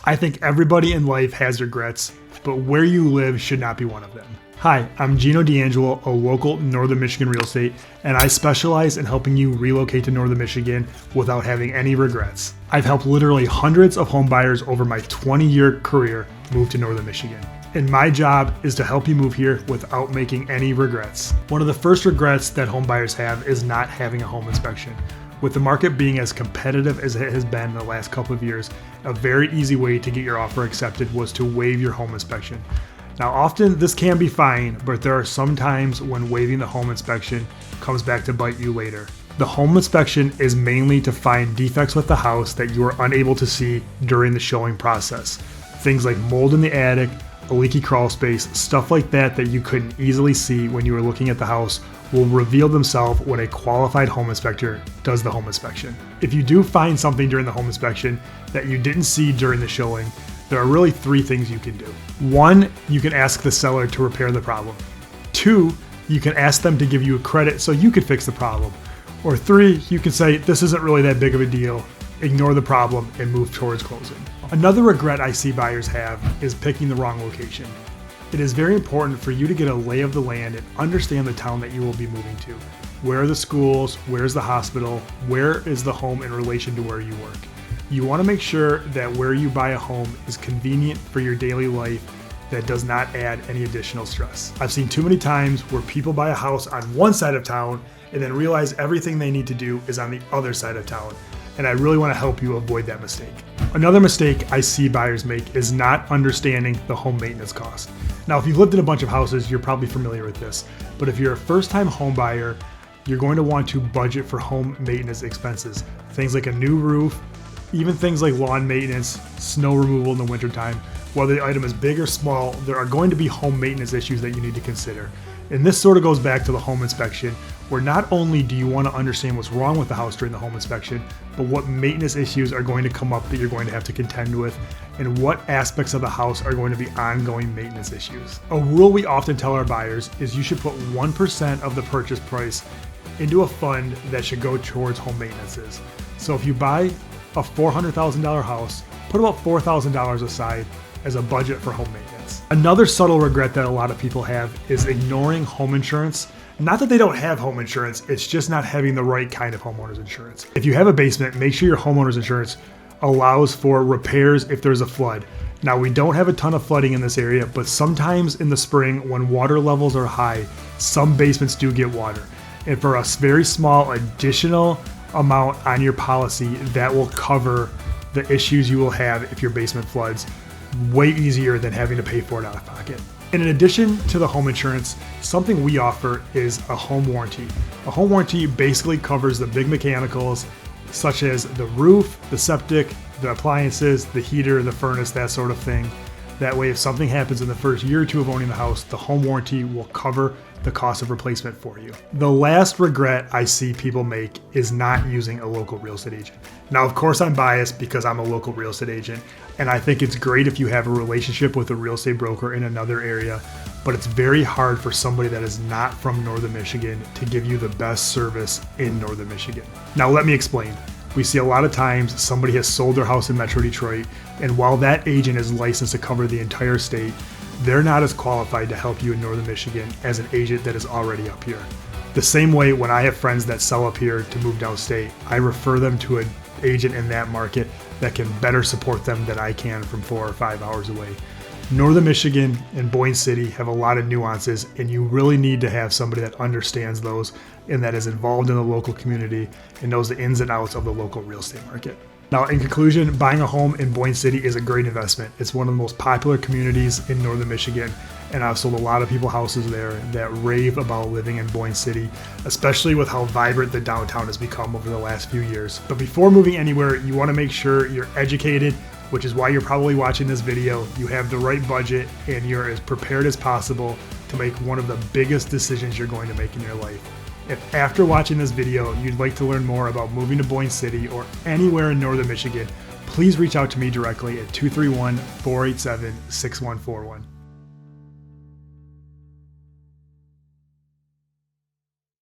I think everybody in life has regrets, but where you live should not be one of them. Hi, I'm Geno 𝐍𝐸𝐴𝐽, a local Northern Michigan real estate, and I specialize in helping you relocate to Northern Michigan without having any regrets. I've helped literally hundreds of home buyers over my 20-year career move to Northern Michigan. And my job is to help you move here without making any regrets. One of the first regrets that home buyers have is not having a home inspection. With the market being as competitive as it has been in the last couple of years, a very easy way to get your offer accepted was to waive your home inspection. Now, often this can be fine, but there are some times when waiving the home inspection comes back to bite you later. The home inspection is mainly to find defects with the house that you are unable to see during the showing process. Things like mold in the attic, a leaky crawl space, stuff like that you couldn't easily see when you were looking at the house will reveal themselves when a qualified home inspector does the home inspection. If you do find something during the home inspection that you didn't see during the showing, there are really three things you can do. One, you can ask the seller to repair the problem. Two, you can ask them to give you a credit so you could fix the problem. Or three, you can say, this isn't really that big of a deal, ignore the problem and move towards closing. Another regret I see buyers have is picking the wrong location. It is very important for you to get a lay of the land and understand the town that you will be moving to. Where are the schools? Where's the hospital? Where is the home in relation to where you work? You want to make sure that where you buy a home is convenient for your daily life, that does not add any additional stress. I've seen too many times where people buy a house on one side of town and then realize everything they need to do is on the other side of town. And I really want to help you avoid that mistake. Another mistake I see buyers make is not understanding the home maintenance cost. Now, if you've lived in a bunch of houses, you're probably familiar with this, but if you're a first-time home buyer, you're going to want to budget for home maintenance expenses. Things like a new roof, even things like lawn maintenance, snow removal in the wintertime. Whether the item is big or small, there are going to be home maintenance issues that you need to consider. And this sort of goes back to the home inspection, where not only do you want to understand what's wrong with the house during the home inspection, but what maintenance issues are going to come up that you're going to have to contend with, and what aspects of the house are going to be ongoing maintenance issues. A rule we often tell our buyers is you should put 1% of the purchase price into a fund that should go towards home maintenances. So if you buy a $400,000 house, put about $4,000 aside as a budget for home maintenance. Another subtle regret that a lot of people have is ignoring home insurance. Not that they don't have home insurance, it's just not having the right kind of homeowner's insurance. If you have a basement, make sure your homeowner's insurance allows for repairs if there's a flood. Now, we don't have a ton of flooding in this area, but sometimes in the spring when water levels are high, some basements do get water. And for a very small additional amount on your policy, that will cover the issues you will have if your basement floods way easier than having to pay for it out of pocket. And in addition to the home insurance, something we offer is a home warranty. A home warranty basically covers the big mechanicals such as the roof, the septic, the appliances, the heater, the furnace, that sort of thing. That way, if something happens in the first year or two of owning the house, the home warranty will cover the cost of replacement for you. The last regret I see people make is not using a local real estate agent. Now, of course, I'm biased because I'm a local real estate agent, and I think it's great if you have a relationship with a real estate broker in another area, but it's very hard for somebody that is not from Northern Michigan to give you the best service in Northern Michigan. Now, let me explain. We see a lot of times somebody has sold their house in Metro Detroit, and while that agent is licensed to cover the entire state, they're not as qualified to help you in Northern Michigan as an agent that is already up here. The same way when I have friends that sell up here to move downstate, I refer them to an agent in that market that can better support them than I can from 4 or 5 hours away. Northern Michigan and Boyne City have a lot of nuances, and you really need to have somebody that understands those and that is involved in the local community and knows the ins and outs of the local real estate market. Now, in conclusion, buying a home in Boyne City is a great investment. It's one of the most popular communities in Northern Michigan, and I've sold a lot of people houses there that rave about living in Boyne City, especially with how vibrant the downtown has become over the last few years. But before moving anywhere, you want to make sure you're educated, which is why you're probably watching this video. You have the right budget, and you're as prepared as possible to make one of the biggest decisions you're going to make in your life. If after watching this video, you'd like to learn more about moving to Boyne City or anywhere in Northern Michigan, please reach out to me directly at 231-487-6141.